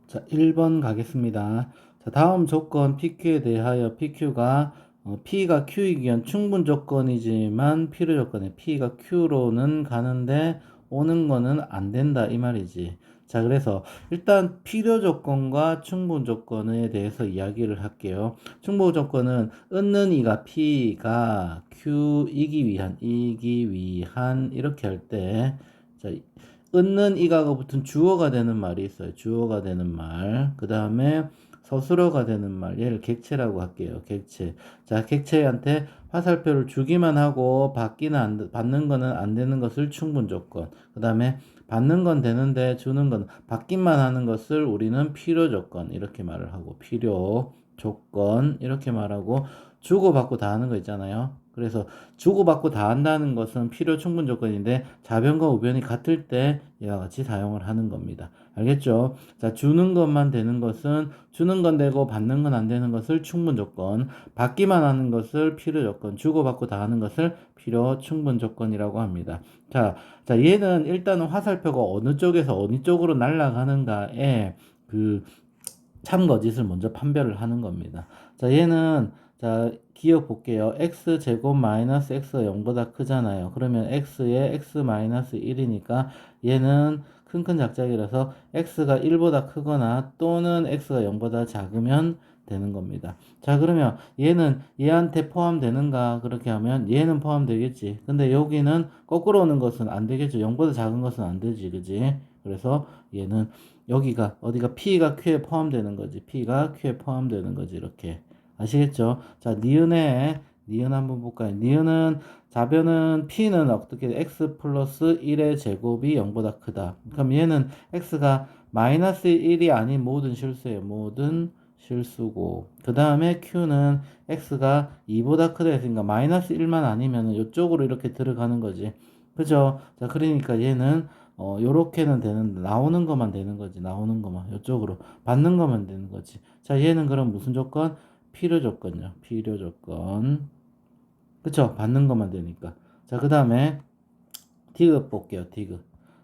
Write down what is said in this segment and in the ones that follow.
자, 1번 가겠습니다. 자, 다음 조건 PQ에 대하여 PQ가 P가 Q이기엔 충분 조건이지만 필요 조건에 P가 Q로는 가는데 오는 거는 안 된다 이 말이지. 자, 그래서 일단 필요 조건과 충분 조건에 대해서 이야기를 할게요. 충분 조건은 얻는 이가 P가 Q이기 위한 이렇게 할 때, 자, 얻는 이가가 붙은 주어가 되는 말이 있어요. 주어가 되는 말. 그 다음에 서술어가 되는 말. 얘를 객체라고 할게요. 객체. 자, 객체한테 화살표를 주기만 하고 받는 거는 안 되는 것을 충분 조건. 그 다음에 받는 건 되는데 주는 건 받기만 하는 것을 우리는 필요 조건. 이렇게 말을 하고 필요 조건 이렇게 말하고 주고받고 다 하는 거 있잖아요. 그래서 주고받고 다 한다는 것은 필요 충분 조건인데 자변과 우변이 같을 때 이와 같이 사용을 하는 겁니다. 알겠죠? 자, 주는 것만 되는 것은 주는 건 되고 받는 건 안 되는 것을 충분 조건, 받기만 하는 것을 필요 조건, 주고받고 다 하는 것을 필요 충분 조건이라고 합니다. 자, 얘는 일단은 화살표가 어느 쪽에서 어느 쪽으로 날아가는가에 그 참거짓을 먼저 판별을 하는 겁니다. 자, 얘는 자, 기억 볼게요. x제곱 마이너스 x가 0보다 크잖아요. 그러면 x에 x 마이너스 1이니까 얘는 큰 작작이라서 x가 1보다 크거나 또는 x가 0보다 작으면 되는 겁니다. 자, 그러면 얘는 얘한테 포함되는가? 그렇게 하면 얘는 포함되겠지. 근데 여기는 거꾸로 오는 것은 안 되겠죠. 0보다 작은 것은 안 되지. 그지? 그래서 얘는 여기가 어디가 P가 Q에 포함되는 거지. P가 Q에 포함되는 거지. 이렇게. 아시겠죠? 자, 니은 한번 볼까요? 니은은 좌변은 P는 어떻게 x 플러스 1의 제곱이 0보다 크다. 그럼 얘는 x가 마이너스 1이 아닌 모든 실수예요. 모든 실수고. 그 다음에 Q는 x가 2보다 크다 했으니까 마이너스 1만 아니면 이쪽으로 이렇게 들어가는 거지. 그죠? 자, 그러니까 얘는 요렇게는 되는데, 나오는 것만 되는 거지. 나오는 것만. 이쪽으로. 받는 것만 되는 거지. 자, 얘는 그럼 무슨 조건? 필요 조건요. 필요 조건. 그쵸? 받는 것만 되니까. 자, 그 다음에, 디귿 볼게요. 디귿.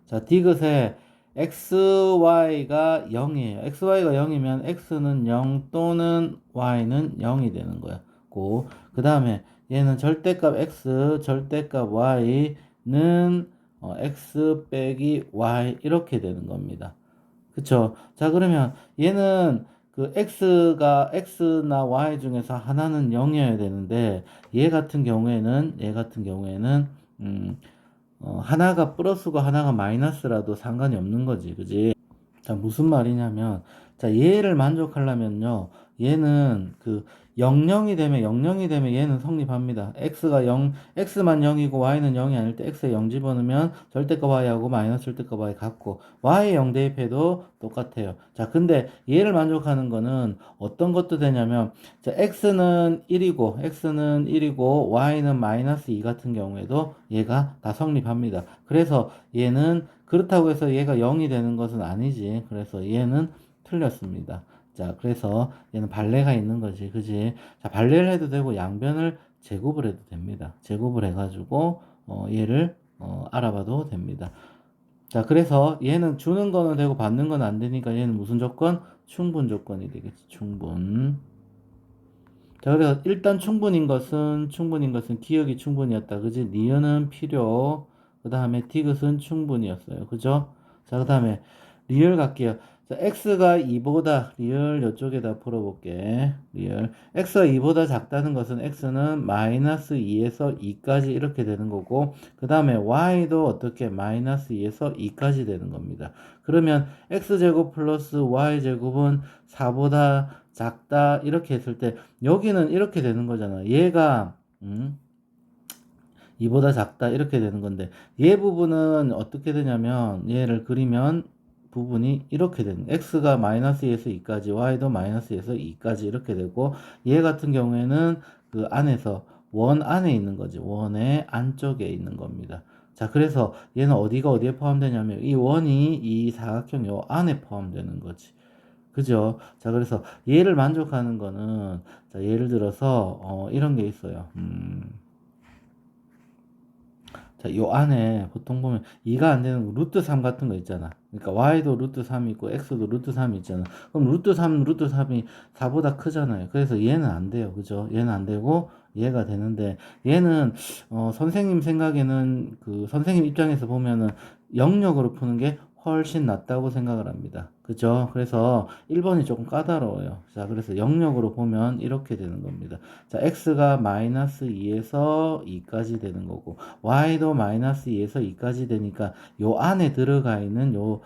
자, 디귿에 xy가 0이에요. xy가 0이면 x는 0 또는 y는 0이 되는 거야. 그 다음에 얘는 절대값 x, 절대값 y는 x 빼기 y 이렇게 되는 겁니다. 그쵸? 자, 그러면 얘는 그 x나 y 중에서 하나는 0이어야 되는데 얘 같은 경우에는 음, 하나가 플러스고 하나가 마이너스라도 상관이 없는 거지. 그지? 자, 무슨 말이냐면, 자, 얘를 만족하려면요, 얘는 그 00이 되면 얘는 성립합니다. x가 0, x만 0이고 y는 0이 아닐 때 x에 0 집어넣으면 절대값 y하고 마이너스 절대값 y 같고, y에 0 대입해도 똑같아요. 자, 근데 얘를 만족하는 거는 어떤 것도 되냐면, 자, x는 1이고, y는 마이너스 2 같은 경우에도 얘가 다 성립합니다. 그래서 얘는 그렇다고 해서 얘가 0이 되는 것은 아니지. 그래서 얘는 틀렸습니다. 자, 그래서 얘는 발레가 있는 거지. 그지? 자, 발레를 해도 되고 양변을 제곱을 해도 됩니다. 제곱을 해가지고, 얘를, 알아봐도 됩니다. 자, 그래서 얘는 주는 거는 되고 받는 건 안 되니까 얘는 무슨 조건? 충분 조건이 되겠지. 충분. 자, 그래서 일단 충분인 것은 기억이 충분이었다. 그지? 니은은 필요. 그 다음에 디귿은 충분이었어요. 그죠? 자, 그 다음에 리얼 갈게요. 자, x가 2보다 리얼 이쪽에다 풀어볼게. 리얼. x가 2보다 작다는 것은 x는 마이너스 2에서 2까지 이렇게 되는 거고, 그 다음에 y도 어떻게 마이너스 2에서 2까지 되는 겁니다. 그러면 x제곱 플러스 y제곱은 4보다 작다 이렇게 했을 때 여기는 이렇게 되는 거잖아. 얘가 이보다 작다 이렇게 되는 건데 얘 부분은 어떻게 되냐면 얘를 그리면 부분이 이렇게 되는 x가 마이너스에서 2까지 y도 마이너스에서 2까지 이렇게 되고 얘 같은 경우에는 그 안에서 원 안에 있는 거지. 원의 안쪽에 있는 겁니다. 자, 그래서 얘는 어디에 포함되냐면 이 원이 이 사각형 요 안에 포함되는 거지. 그죠? 자, 그래서 얘를 만족하는 거는, 자, 예를 들어서, 이런 게 있어요. 자, 요 안에 보통 보면 2가 안 되는 루트 3 같은 거 있잖아. 그러니까 y도 루트 3이 있고 x도 루트 3이 있잖아. 그럼 루트 3, 루트 3이 4보다 크잖아요. 그래서 얘는 안 돼요. 그죠? 얘는 안 되고 얘가 되는데 얘는 선생님 생각에는 그 선생님 입장에서 보면은 영역으로 푸는 게 훨씬 낫다고 생각을 합니다. 그죠? 그래서 1번이 조금 까다로워요. 자, 그래서 영역으로 보면 이렇게 되는 겁니다. 자, x가 마이너스 2에서 2까지 되는 거고 y도 마이너스 2에서 2까지 되니까 요 안에 들어가 있는 요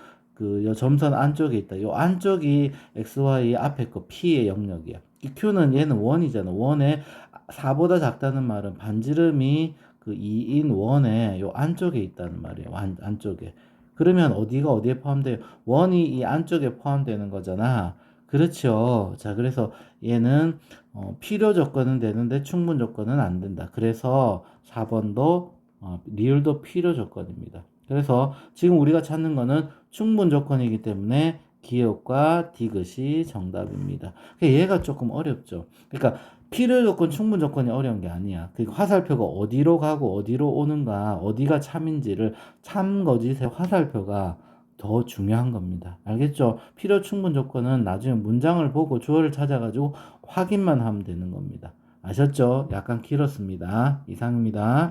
점선 안쪽에 있다. 요 안쪽이 xy 앞에 거 p의 영역이야. 이 q는 얘는 원이잖아. 원에 4보다 작다는 말은 반지름이 그 2인 원에 요 안쪽에 있다는 말이에요. 안쪽에. 그러면 어디가 어디에 포함돼요? 원이 이 안쪽에 포함되는 거잖아. 그렇죠. 자, 그래서 얘는 필요 조건은 되는데 충분 조건은 안 된다. 그래서 4번도 리을도 필요 조건입니다. 그래서 지금 우리가 찾는 거는 충분 조건이기 때문에 기역과 디귿이 정답입니다. 얘가 조금 어렵죠. 그러니까 필요 조건, 충분 조건이 어려운 게 아니야. 그 화살표가 어디로 가고 어디로 오는가, 어디가 참인지를 참거짓의 화살표가 더 중요한 겁니다. 알겠죠? 필요 충분 조건은 나중에 문장을 보고 주어를 찾아가지고 확인만 하면 되는 겁니다. 아셨죠? 약간 길었습니다. 이상입니다.